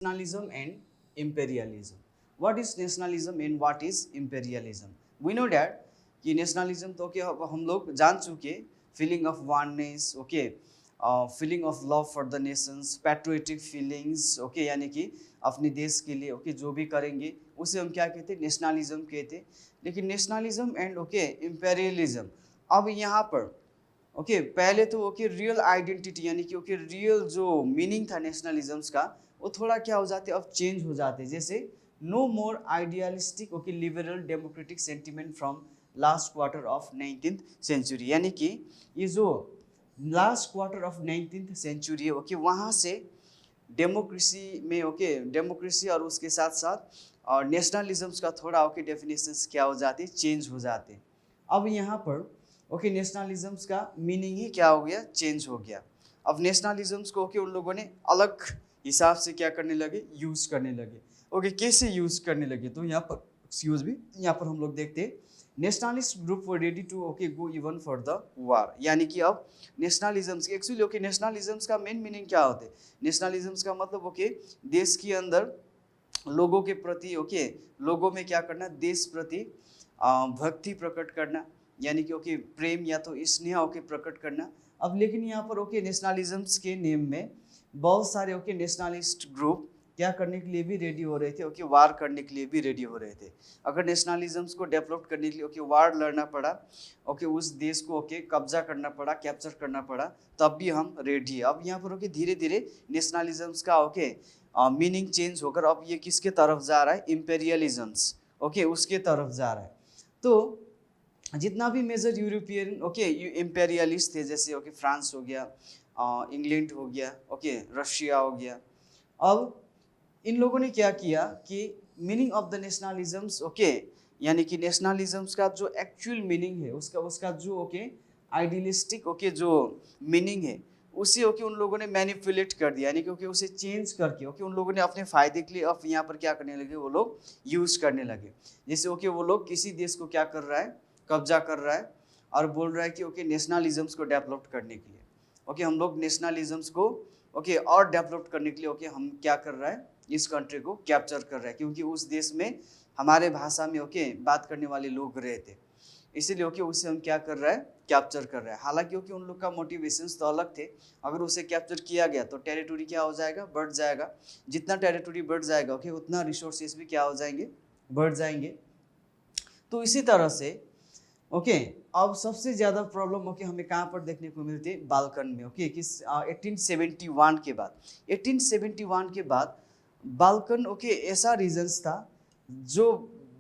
Nationalism and imperialism. What is nationalism and what is imperialism? We know that कि nationalism तो क्या हम लोग जान चुके, feeling of oneness, okay, feeling of love for the nations, patriotic feelings, okay, यानी कि अपने देश के लिए okay जो भी करेंगे उसे हम क्या कहते हैं, nationalism कहते हैं. लेकिन nationalism and okay imperialism, अब यहाँ पर ओके पहले तो ओके रियल आइडेंटिटी यानी कि ओके रियल जो मीनिंग था नेशनलिज्म्स का वो थोड़ा क्या हो जाते अब चेंज हो जाते, जैसे no more idealistic okay liberal democratic sentiment from last quarter of 19th century, यानी कि ये जो last quarter of 19th century है ओके वहाँ से डेमोक्रेसी में ओके डेमोक्रेसी और उसके साथ साथ और नेशनलिज्म्स का थोड़ा ओके डेफिनेशंस क्या हो जाते चेंज हो जाते. अब यहाँ पर ओके नेशनलिज्म्स का मीनिंग ही क्या हो गया, चेंज हो गया. अब नेशनलिज्म्स को ओके उन लोगों ने अलग हिसाब से क्या करने लगे, यूज़ करने लगे. ओके कैसे यूज़ करने लगे, तो यहाँ पर एक्सक्यूज भी यहाँ पर हम लोग देखते हैं nationalist group were ready to okay go even for the war, यानी कि अब नेशनलिज्म्स एक्चुअली ओके नेशनलिज्म्स का मेन मीनिंग क्या होते हैं, नेशनलिज्म्स का मतलब ओके देश के अंदर लोगों के प्रति ओके लोगों में क्या करना, देश प्रति भक्ति प्रकट करना, यानी कि ओके प्रेम या तो स्नेह ओके प्रकट करना. अब लेकिन यहाँ पर ओके नेशनलिज्म्स के नेम में बहुत सारे ओके नेशनलिस्ट ग्रुप क्या करने के लिए भी रेडी हो रहे थे, ओके वार करने के लिए भी रेडी हो रहे थे. अगर नेशनलिज्म्स को डेवलप करने के लिए ओके वार लड़ना पड़ा, ओके उस देश को ओके कब्जा करना पड़ा, कैप्चर करना पड़ा, तब भी हम रेडी है. अब यहाँ पर ओके धीरे धीरे नेशनलिज्म्स का ओके मीनिंग चेंज होकर अब ये किसके तरफ जा रहा है, इम्पेरियलिज्म्स ओके उसके तरफ जा रहा है. तो जितना भी मेजर यूरोपियन ओके इम्पेरियलिस्ट थे, जैसे ओके फ्रांस हो गया, इंग्लैंड हो गया, ओके रशिया हो गया, अब इन लोगों ने क्या किया कि मीनिंग ऑफ द नेशनलिज्म्स ओके यानी कि नेशनलिज्म्स का जो एक्चुअल मीनिंग है उसका उसका जो ओके आइडियलिस्टिक ओके जो मीनिंग है उसे ओके उन लोगों ने मैनिपुलेट कर दिया, यानी कि ओके उसे चेंज करके ओके उन लोगों ने अपने फ़ायदे के लिए अब यहाँ पर क्या करने लगे, वो लोग यूज़ करने लगे. जैसे ओके वो लोग किसी देश को क्या कर रहा है, कब्जा कर रहा है और बोल रहा है कि ओके नेशनलिज्म्स को डेवलप करने के लिए ओके हम लोग नेशनलिज्म्स को ओके और डेवलप करने के लिए ओके हम क्या कर रहा है, इस कंट्री को कैप्चर कर रहा है, क्योंकि उस देश में हमारे भाषा में ओके बात करने वाले लोग रहे थे, इसीलिए ओके उसे हम क्या कर रहा है, कैप्चर कर रहा है. हालांकि ओके उन लोग का मोटिवेशंस तो अलग थे, अगर उसे कैप्चर किया गया तो टेरिटोरी क्या हो जाएगा, बढ़ जाएगा. जितना टेरिटोरी बढ़ जाएगा ओके उतना रिसोर्सेज भी क्या हो जाएंगे, बढ़ जाएंगे. तो इसी तरह से ओके अब सबसे ज़्यादा प्रॉब्लम ओके हमें कहाँ पर देखने को मिलती है, बाल्कन में ओके किस 1871 के बाद. 1871 के बाद बाल्कन ओके ऐसा रीजन्स था जो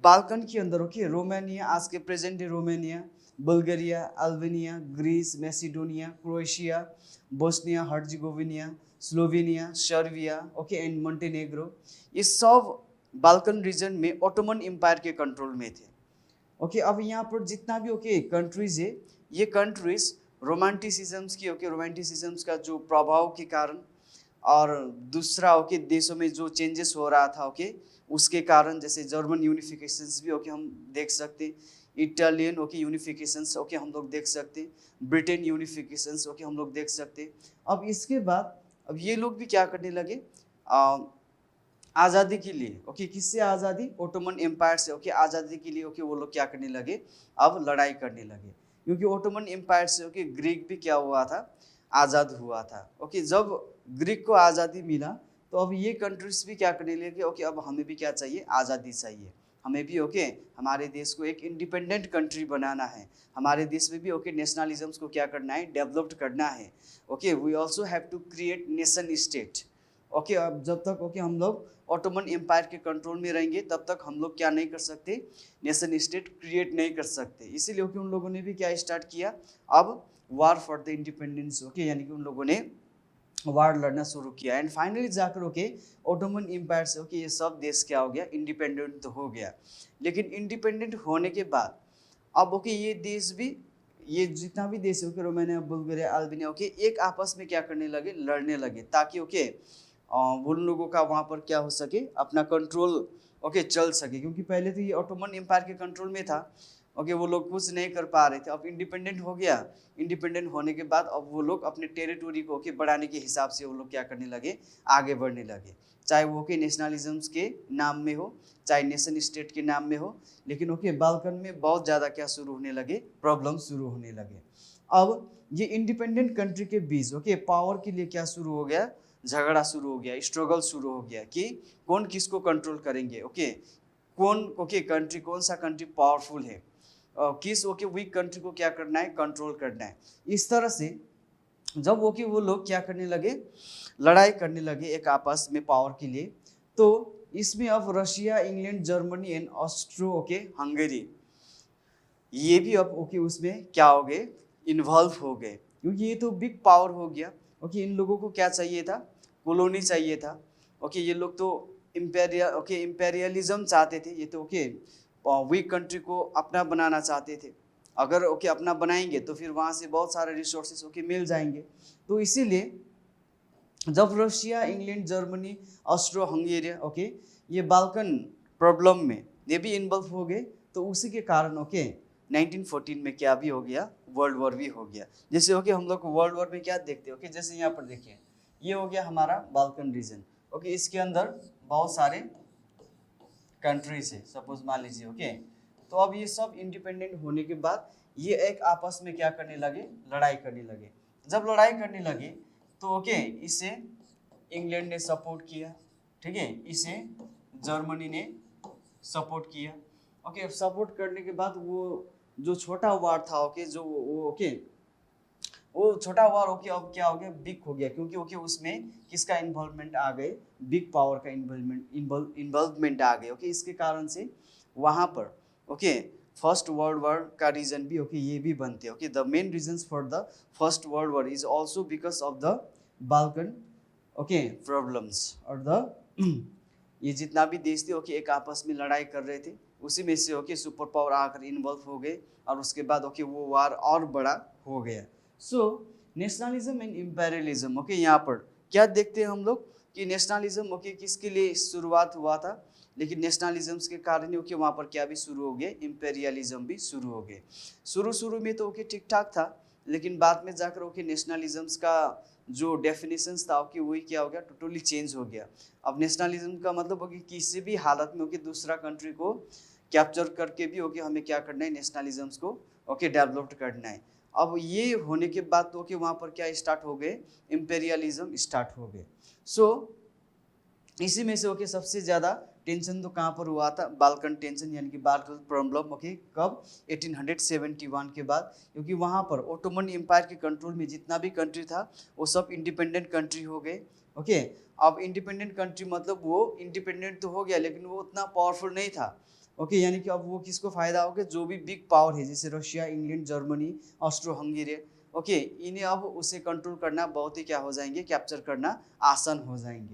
बाल्कन के अंदर ओके रोमानिया, आज के present day Romania, Bulgaria, Albania, Greece, Macedonia, Croatia, Bosnia Herzegovina, Slovenia, Serbia okay and Montenegro, ये सब बाल्कन रीजन में ओटोमन एम्पायर के कंट्रोल में थे. ओके अब यहाँ पर जितना भी ओके कंट्रीज़ है, ये कंट्रीज़ रोमांटिसिज्म्स की ओके रोमांटिसिज्म्स का जो प्रभाव के कारण और दूसरा ओके देशों में जो चेंजेस हो रहा था ओके उसके कारण, जैसे जर्मन यूनिफिकेशंस भी ओके हम देख सकते, इटालियन ओके यूनिफिकेशंस ओके हम लोग देख सकते, ब्रिटेन यूनिफिकेशंस ओके हम लोग देख सकते. अब इसके बाद अब ये लोग भी क्या करने लगे, आज़ादी के लिए ओके किससे आज़ादी, ओटोमन एम्पायर से ओके आज़ादी के लिए ओके वो लोग क्या करने लगे, अब लड़ाई करने लगे, क्योंकि ओटोमन एम्पायर से ओके ग्रीक भी क्या हुआ था, आज़ाद हुआ था. ओके जब ग्रीक को आज़ादी मिला तो अब ये कंट्रीज भी क्या करने लगे, ओके अब हमें भी क्या चाहिए, आज़ादी चाहिए, हमें भी ओके हमारे देश को एक इंडिपेंडेंट कंट्री बनाना है, हमारे देश में भी ओके नेशनलिज्म्स को क्या करना है, डेवलप्ड करना है. Okay we also have to create nation state. Okay अब जब तक ओके हम लोग ऑटोमन एम्पायर के कंट्रोल में रहेंगे तब तक हम लोग क्या नहीं कर सकते, नेशन स्टेट क्रिएट नहीं कर सकते. इसीलिए ओके उन लोगों ने भी क्या स्टार्ट किया, अब वार फॉर द इंडिपेंडेंस ओके यानी कि उन लोगों ने वार लड़ना शुरू किया. एंड फाइनली जाकर ओके ऑटोमन एम्पायर से ओके ये सब देश क्या हो गया, इंडिपेंडेंट तो हो गया. लेकिन इंडिपेंडेंट होने के बाद अब ओके ये देश भी, ये जितना भी देश है okay Romania, Bulgaria, Albania okay एक आपस में क्या करने लगे, लड़ने लगे, ताकि ओके उन लोगों का वहाँ पर क्या हो सके, अपना कंट्रोल ओके चल सके, क्योंकि पहले तो ये ऑटोमन एम्पायर के कंट्रोल में था. ओके, वो लोग कुछ नहीं कर पा रहे थे। अब इंडिपेंडेंट हो गया, इंडिपेंडेंट होने के बाद अब वो लोग अपने टेरिटोरी को बढ़ाने के हिसाब से वो लोग क्या करने लगे, आगे बढ़ने लगे, चाहे वो कि नेशनलिज्म्स के नाम में हो, चाहे नेशन स्टेट के नाम में हो। लेकिन बाल्कन में बहुत ज़्यादा क्या शुरू होने लगे, प्रॉब्लम शुरू होने लगे। अब ये इंडिपेंडेंट कंट्री के बीच पावर के लिए क्या शुरू हो गया, झगड़ा शुरू हो गया, स्ट्रगल शुरू हो गया कि कौन किसको कंट्रोल करेंगे। कौन कंट्री, कौन सा कंट्री पावरफुल है, किस वीक कंट्री को क्या करना है, कंट्रोल करना है। इस तरह से जब वो लोग क्या करने लगे, लड़ाई करने लगे एक आपस में पावर के लिए, तो इसमें अब Russia, England, Germany and Austro Hungary, ये भी अब उसमें क्या हो गए, इन्वॉल्व हो गए, क्योंकि ये तो बिग पावर हो गया। इन लोगों को क्या चाहिए था, कॉलोनी चाहिए था। ये लोग तो इम्पेरियलिज्म चाहते थे, ये तो वीक कंट्री को अपना बनाना चाहते थे। अगर अपना बनाएंगे तो फिर वहाँ से बहुत सारे रिसोर्सेस मिल जाएंगे। तो इसीलिए जब Russia, England, Germany, Austro Hungary ये बाल्कन प्रॉब्लम में ये भी इन्वॉल्व हो गए, तो उसी के कारण 1914 में क्या भी हो गया, वर्ल्ड वॉर भी हो गया। जैसे हम लोग वर्ल्ड वॉर में क्या देखते हैं, जैसे यहाँ पर देखिए, ये हो गया हमारा बाल्कन रीजन। इसके अंदर बहुत सारे कंट्रीज है, सपोज मान लीजिए। तो अब ये सब इंडिपेंडेंट होने के बाद ये एक आपस में क्या करने लगे, लड़ाई करने लगे। जब लड़ाई करने लगे तो इसे इंग्लैंड ने सपोर्ट किया, ठीक है, इसे जर्मनी ने सपोर्ट किया। सपोर्ट करने के बाद वो जो छोटा वार था जो वो छोटा वार अब क्या हो गया, बिग हो गया, क्योंकि उसमें किसका इन्वॉल्वमेंट आ गए, बिग पावर का इन्वॉल्वमेंट आ गए। इसके कारण से वहाँ पर फर्स्ट वर्ल्ड वॉर का रीजन भी ये भी बनते हैं। The main reasons for the first world war is also because of the Balkan problems. और द ये जितना भी देश थे एक आपस में लड़ाई कर रहे थे, उसी में से सुपर पावर आकर इन्वॉल्व हो गए, और उसके बाद वो वार और बड़ा हो गया। सो नेशनलिज्म एंड इम्पेरियलिज्म, यहाँ पर क्या देखते हैं हम लोग कि नेशनलिज्म किसके लिए शुरुआत हुआ था, लेकिन नेशनलिज्म्स के कारण वहाँ पर क्या भी शुरू हो गए, इम्पेरियलिज्म भी शुरू हो गए। शुरू में तो ठीक ठाक था, लेकिन बाद में जाकर नेशनलिज्म्स का जो डेफिनेशंस था वही क्या हो गया, टोटली चेंज हो गया। अब नेशनलिज्म का मतलब किसी भी हालत में दूसरा कंट्री को कैप्चर करके भी हमें क्या करना है, नेशनलिज्म्स को डेवलप करना है। अब ये होने के बाद तो वहाँ पर क्या स्टार्ट हो गए, इम्पेरियलिज्म स्टार्ट हो गए। सो इसी में से सबसे ज़्यादा टेंशन तो कहाँ पर हुआ था, बाल्कन टेंशन, यानी कि बाल्कन प्रॉब्लम कब, 1871 के बाद, क्योंकि वहाँ पर ओटोमन एम्पायर के कंट्रोल में जितना भी कंट्री था वो सब इंडिपेंडेंट कंट्री हो गए। अब इंडिपेंडेंट कंट्री मतलब वो इंडिपेंडेंट तो हो गया, लेकिन वो उतना पावरफुल नहीं था। यानी कि अब वो किसको फायदा हो गया, जो भी बिग पावर है, जैसे Russia, England, Germany, Austro Hungary, इन्हें अब उसे कंट्रोल करना बहुत ही क्या हो जाएंगे, कैप्चर करना आसान हो जाएंगे।